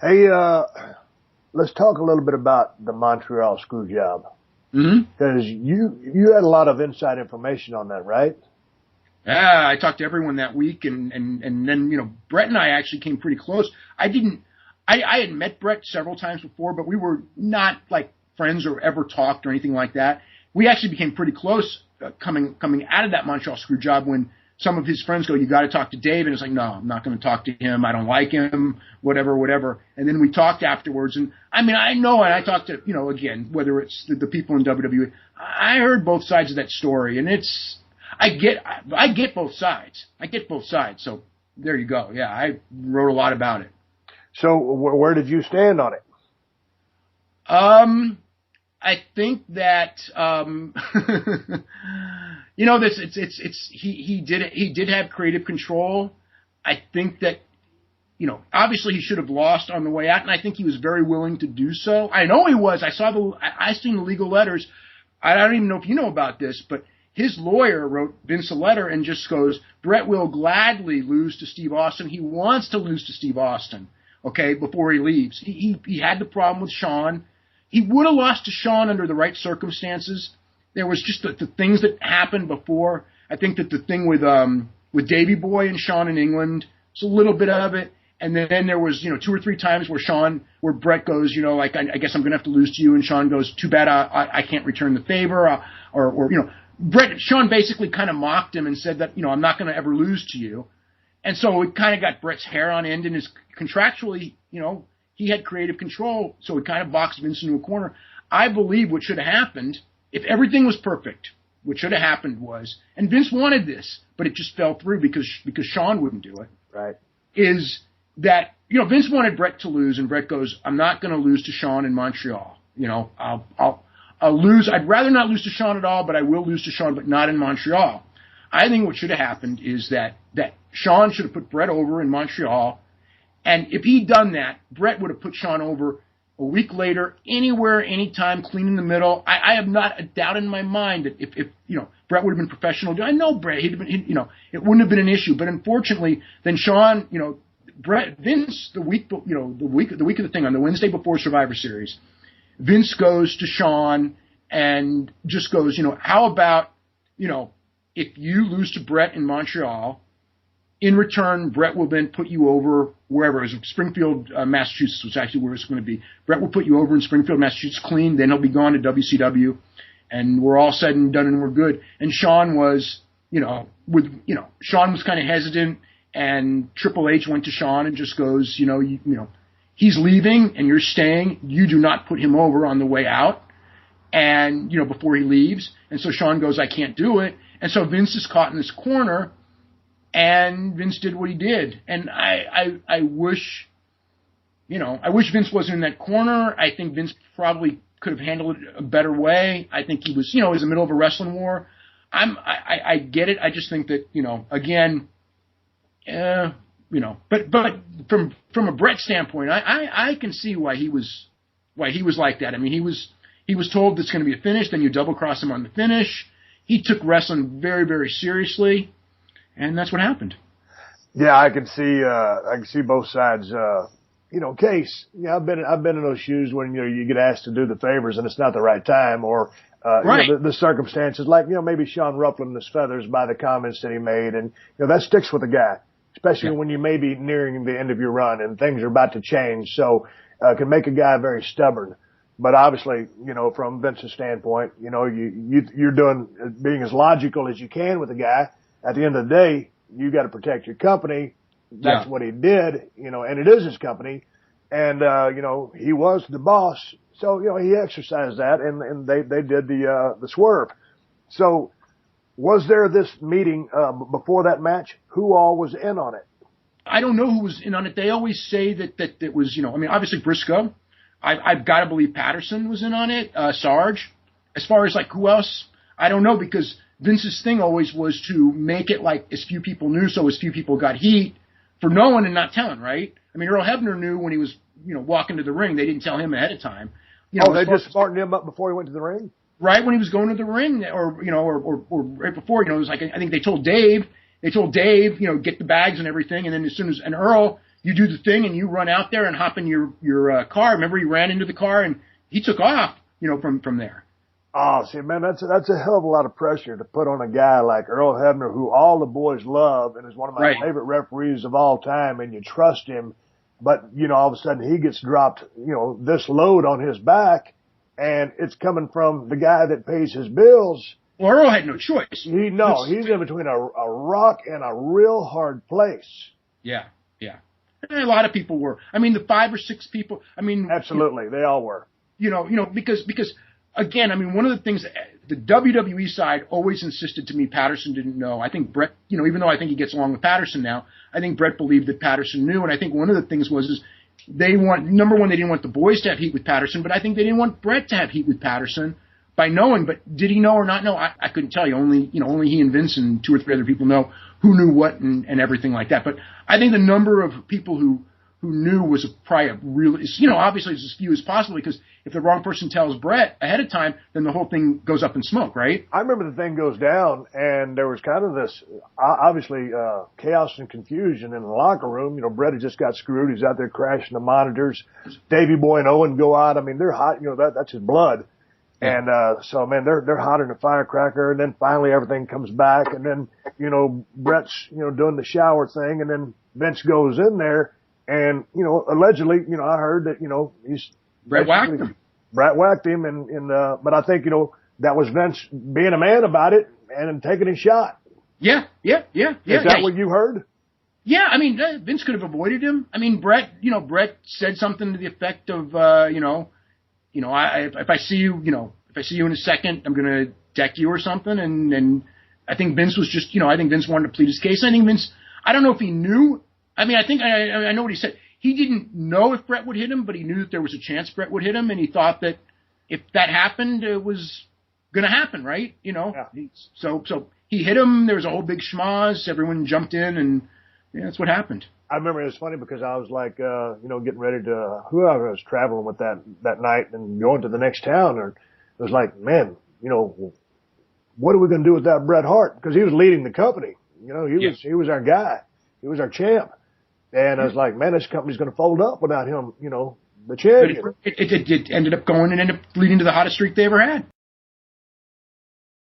Hey, let's talk a little bit about the Montreal Screwjob Hmm. because you had a lot of inside information on that, right? Yeah, I talked to everyone that week, and then Brett and I actually came pretty close. I had met Brett several times before, but we were not like friends or ever talked or anything like that. We actually became pretty close coming out of that Montreal screw job when some of his friends go, "You got to talk to Dave," and it's like, "No, I'm not going to talk to him. I don't like him. Whatever, whatever." And then we talked afterwards, and I mean, I know, and I talked to again, whether it's the people in WWE, I heard both sides of that story, and I get both sides. I get both sides. So there you go. Yeah, I wrote a lot about it. So where did you stand on it? I think that this he did have creative control. I think that obviously he should have lost on the way out, and I think he was very willing to do so. I know he was. I seen the legal letters. I don't even know if you know about this, but his lawyer wrote Vince a letter and just goes, Brett will gladly lose to Steve Austin. He wants to lose to Steve Austin, okay, before he leaves. He had the problem with Shawn. He would have lost to Shawn under the right circumstances. There was just the things that happened before. I think that the thing with Davey Boy and Shawn in England, it's a little bit of it. And then there was, two or three times where Brett goes, like, I guess I'm going to have to lose to you. And Shawn goes, too bad I can't return the favor. Shawn basically kind of mocked him and said that, I'm not going to ever lose to you. And so it kind of got Brett's hair on end, and his contractually, he had creative control. So it kind of boxed Vince into a corner. I believe what should have happened, if everything was perfect, what should have happened was, and Vince wanted this, but it just fell through because Shawn wouldn't do it. Right. Is that, Vince wanted Brett to lose, and Brett goes, I'm not going to lose to Shawn in Montreal. I'll lose. I'd rather not lose to Shawn at all, but I will lose to Shawn, but not in Montreal. I think what should have happened is that Shawn should have put Brett over in Montreal, and if he'd done that, Brett would have put Shawn over a week later, anywhere, anytime, clean in the middle. I have not a doubt in my mind that if Brett would have been professional. I know Brett, it wouldn't have been an issue, but unfortunately, then Shawn, Vince, the week of the thing on the Wednesday before Survivor Series, Vince goes to Shawn and just goes, how about, if you lose to Brett in Montreal, in return, Brett will then put you over wherever. It was Springfield, Massachusetts was actually where it's going to be. Brett will put you over in Springfield, Massachusetts, clean. Then he'll be gone to WCW, and we're all said and done, and we're good. And Shawn was, Shawn was kind of hesitated, and Triple H went to Shawn and just goes, he's leaving and you're staying. You do not put him over on the way out, and before he leaves. And so Shawn goes, I can't do it. And so Vince is caught in this corner. And Vince did what he did. And I wish Vince wasn't in that corner. I think Vince probably could have handled it a better way. I think he was, he was in the middle of a wrestling war. I get it. I just think that, again, but from a Brett standpoint, I can see why he was like that. I mean, he was told it's going to be a finish, then you double cross him on the finish. He took wrestling very, very seriously. And that's what happened. Yeah, I can see both sides. Case. Yeah, I've been in those shoes when you get asked to do the favors and it's not the right time, or right. The circumstances, like maybe Sean ruffling his feathers by the comments that he made, and that sticks with a guy, especially when you may be nearing the end of your run and things are about to change. So it can make a guy very stubborn. But obviously, from Vince's standpoint, you're being as logical as you can with a guy. At the end of the day, you got to protect your company. That's what he did, and it is his company. And, he was the boss. So, he exercised that, and they did the swerve. So was there this meeting, before that match? Who all was in on it? I don't know who was in on it. They always say that it was, obviously Briscoe. I've got to believe Patterson was in on it, Sarge. As far as who else, I don't know, because Vince's thing always was to make it like as few people knew, so as few people got heat for knowing and not telling, right? I mean, Earl Hebner knew when he was, walking to the ring. They didn't tell him ahead of time. They just smartened him up before he went to the ring? Right when he was going to the ring, or right before, it was like, I think they told Dave, get the bags and everything, and then and Earl you do the thing and you run out there and hop in your car. Remember, he ran into the car and he took off, from there. Oh, see, man, that's a hell of a lot of pressure to put on a guy like Earl Hebner, who all the boys love and is one of my favorite referees of all time, and you trust him. But, all of a sudden he gets dropped, this load on his back, and it's coming from the guy that pays his bills. Well, Earl had no choice. He's in between a rock and a real hard place. Yeah. And a lot of people were. I mean, the 5 or 6 people, Absolutely, they all were. Because again, one of the things the WWE side always insisted to me Patterson didn't know. I think Brett, even though I think he gets along with Patterson now, I think Brett believed that Patterson knew. And I think one of the things was number one, they didn't want the boys to have heat with Patterson, but I think they didn't want Brett to have heat with Patterson by knowing. But did he know or not know? I couldn't tell you. Only he and Vince and 2 or 3 other people know who knew what and everything like that. But I think the number of people who knew was probably a real, obviously it's as few as possible, because if the wrong person tells Brett ahead of time, then the whole thing goes up in smoke, right? I remember the thing goes down, and there was kind of this, obviously, chaos and confusion in the locker room. Brett had just got screwed. He's out there crashing the monitors. Davey Boy and Owen go out. They're hot. That's his blood. And, so, man, they're hotter than a firecracker. And then finally everything comes back. And then, Brett's, doing the shower thing. And then Vince goes in there. And, allegedly, I heard that, he's Brett whacked him. Brett whacked him. But I think, that was Vince being a man about it and taking his shot. Yeah. Is that what you heard? Yeah. Vince could have avoided him. Brett said something to the effect of, if I see you, if I see you in a second, I'm going to deck you or something. And I think Vince was just, I think Vince wanted to plead his case. I think Vince, I don't know if he knew. I know what he said. He didn't know if Brett would hit him, but he knew that there was a chance Brett would hit him. And he thought that if that happened, it was going to happen, right? Yeah. So he hit him. There was a whole big schmoz. Everyone jumped in, and that's what happened. I remember it was funny because I was like, getting ready to, whoever I was traveling with that night and going to the next town. And it was like, man, what are we going to do with that Bret Hart? Because he was leading the company. He was our guy. He was our champ. And I was like, man, this company's going to fold up without him, the champion. But it ended up going and ended up leading to the hottest streak they ever had.